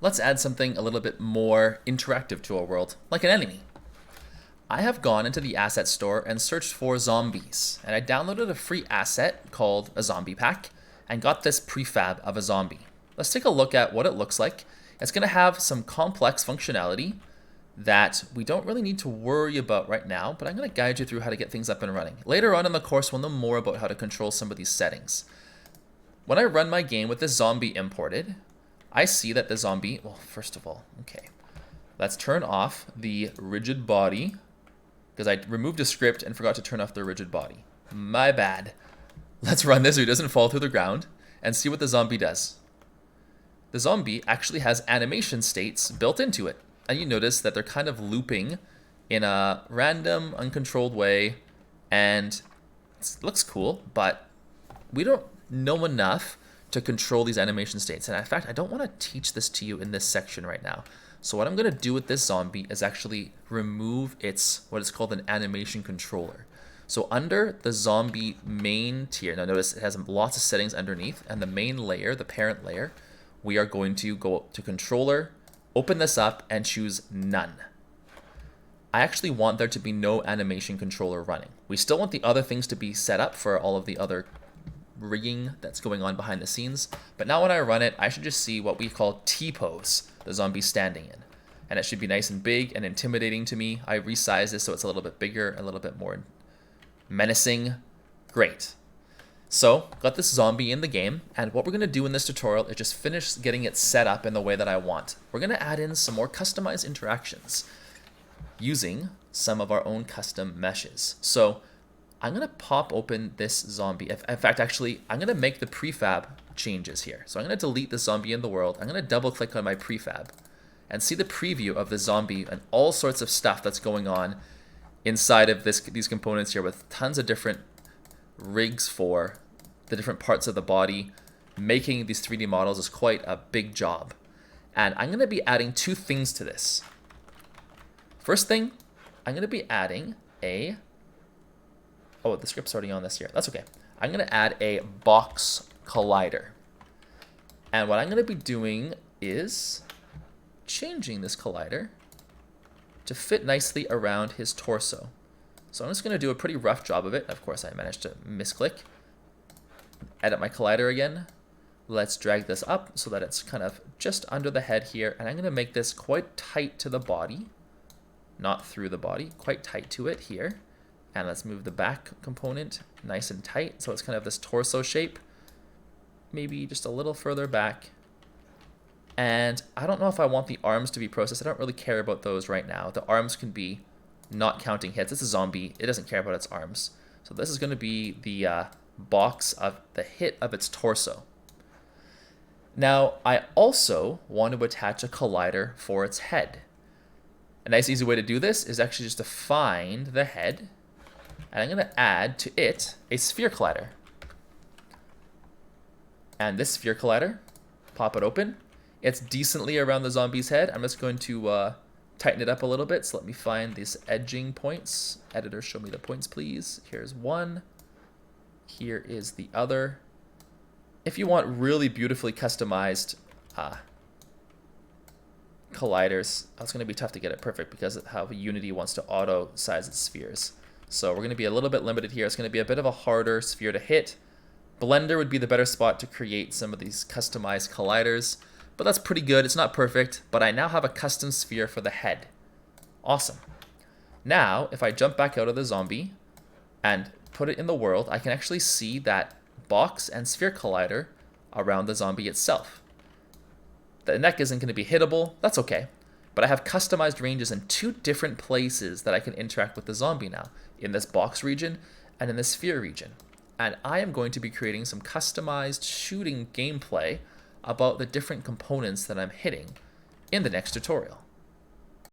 let's add something a little bit more interactive to our world, like an enemy. I have gone into the asset store and searched for zombies, and I downloaded a free asset called a zombie pack and got this prefab of a zombie. Let's take a look at what it looks like. It's going to have some complex functionality that we don't really need to worry about right now, but I'm going to guide you through how to get things up and running. Later on in the course, we'll know more about how to control some of these settings. When I run my game with this zombie imported, I see that the zombie, well, first of all, okay, let's turn off the rigid body, because I removed a script and forgot to turn off the rigid body. My bad. Let's run this so he doesn't fall through the ground and see what the zombie does. The zombie actually has animation states built into it. And you notice that they're kind of looping in a random, uncontrolled way. And it looks cool, but we don't know enough to control these animation states. And in fact, I don't want to teach this to you in this section right now. So what I'm going to do with this zombie is actually remove its, what is called an animation controller. So under the zombie main tier, now notice it has lots of settings underneath, and the main layer, the parent layer, we are going to go to controller, open this up, and choose none. I actually want there to be no animation controller running. We still want the other things to be set up for all of the other rigging that's going on behind the scenes. But now when I run it, I should just see what we call T-pose, the zombie standing in. And it should be nice and big and intimidating to me. I resized this so it's a little bit bigger, a little bit more menacing. Great. So, got this zombie in the game, and what we're going to do in this tutorial is just finish getting it set up in the way that I want. We're going to add in some more customized interactions using some of our own custom meshes. So, I'm going to pop open this zombie. In fact, actually, I'm going to make the prefab changes here. So I'm going to delete the zombie in the world. I'm going to double click on my prefab and see the preview of the zombie and all sorts of stuff that's going on inside of these components here, with tons of different rigs for the different parts of the body. Making these 3D models is quite a big job. And I'm going to be adding two things to this. First thing, I'm going to be adding a... Oh, the script's already on this here. That's okay. I'm going to add a box collider. And what I'm going to be doing is changing this collider to fit nicely around his torso. So I'm just going to do a pretty rough job of it. Of course, I managed to misclick. Edit my collider again. Let's drag this up so that it's kind of just under the head here. And I'm going to make this quite tight to the body. Not through the body, quite tight to it here. And let's move the back component nice and tight. So it's kind of this torso shape. Maybe just a little further back. And I don't know if I want the arms to be processed. I don't really care about those right now. The arms can be not counting hits. It's a zombie. It doesn't care about its arms. So this is going to be the box of the hit of its torso. Now, I also want to attach a collider for its head. A nice easy way to do this is actually just to find the head. And I'm going to add to it a sphere collider. And this sphere collider, pop it open. It's decently around the zombie's head. I'm just going to tighten it up a little bit. So let me find these edging points. Editor, show me the points, please. Here's one. Here is the other. If you want really beautifully customized colliders, it's going to be tough to get it perfect because of how Unity wants to auto size its spheres. So we're going to be a little bit limited here. It's going to be a bit of a harder sphere to hit. Blender would be the better spot to create some of these customized colliders, but that's pretty good. It's not perfect, but I now have a custom sphere for the head. Awesome. Now, if I jump back out of the zombie and put it in the world, I can actually see that box and sphere collider around the zombie itself. The neck isn't going to be hittable. That's okay. But I have customized ranges in two different places that I can interact with the zombie now, in this box region and in the sphere region. And I am going to be creating some customized shooting gameplay about the different components that I'm hitting in the next tutorial.